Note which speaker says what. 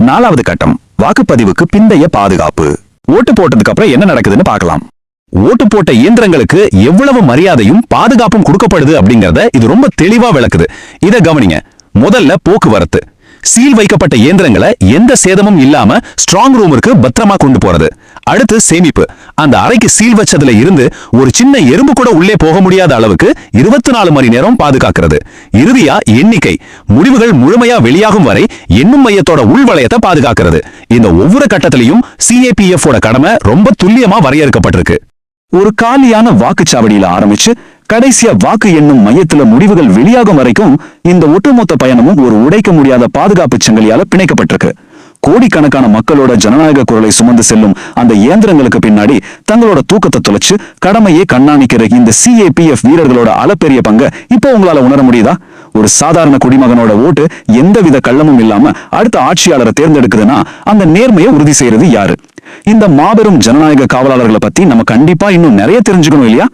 Speaker 1: 4வது கட்டம் வாக்குப்பதிவுக்கு பிந்தைய பாதுகாப்பு. ஓட்டு போட்டதுக்கு அப்புறம் என்ன நடக்குதுன்னு பார்க்கலாம். ஓட்டு போட்ட இயந்திரங்களுக்கு எவ்வளவு மரியாதையும் பாதுகாப்பும் கொடுக்கப்படுது அப்படிங்கறத இது ரொம்ப தெளிவா விளக்குது. இத கவனிங்க. முதல்ல போக்குவரத்து. சீல் வைக்கப்பட்ட இயந்திரங்களை எந்த சேதமும் இல்லாம ஸ்ட்ராங் ரூமுக்கு பத்திரமா கொண்டு போறது. அடுத்து சேமிப்பு. அந்த அறைக்கு சீல் வச்சதுல இருந்து ஒரு சின்ன எறும்பு கூட உள்ளே போக முடியாத அளவுக்கு 24 மணி நேரம் பாதுகாக்கிறது. இறுதியா எண்ணிக்கை. முடிவுகள் முழுமையா வெளியாகும் வரை எண்ணும் மையத்தோட உள்வளையத்தை பாதுகாக்கிறது. இந்த ஒவ்வொரு கட்டத்திலையும் CAPF ஓட கடமை ரொம்ப துல்லியமா வரையறுக்கப்பட்டிருக்கு. ஒரு காலியான வாக்குச்சாவடியில ஆரம்பிச்சு கடைசியா வாக்கு எண்ணும் மையத்துல முடிவுகள் வெளியாகும் வரைக்கும் இந்த ஒட்டுமொத்த பயணமும் ஒரு உடைக்க முடியாத பாதுகாப்பு சங்கிலியால பிணைக்கப்பட்டிருக்கு. கோடிக்கணக்கான மக்களோட ஜனநாயக குரலை சுமந்து செல்லும் அந்த இயந்திரங்களுக்கு பின்னாடி தங்களோட தூக்கத்தை தொலைச்சு கடமையை கண்ணாணிக்கிற இந்த CAPF வீரர்களோட அளப்பெரிய பங்க இப்போ உங்களால உணர முடியுதா? ஒரு சாதாரண குடிமகனோட ஓட்டு எந்தவித கள்ளமும் இல்லாம அடுத்த ஆட்சியாளரை தேர்ந்தெடுக்குதுன்னா அந்த நேர்மையை உறுதி செய்யறது யாரு? இந்த மாபெரும் ஜனநாயக காவலாளர்களை பத்தி நம்ம கண்டிப்பா இன்னும் நிறைய தெரிஞ்சுக்கணும் இல்லையா?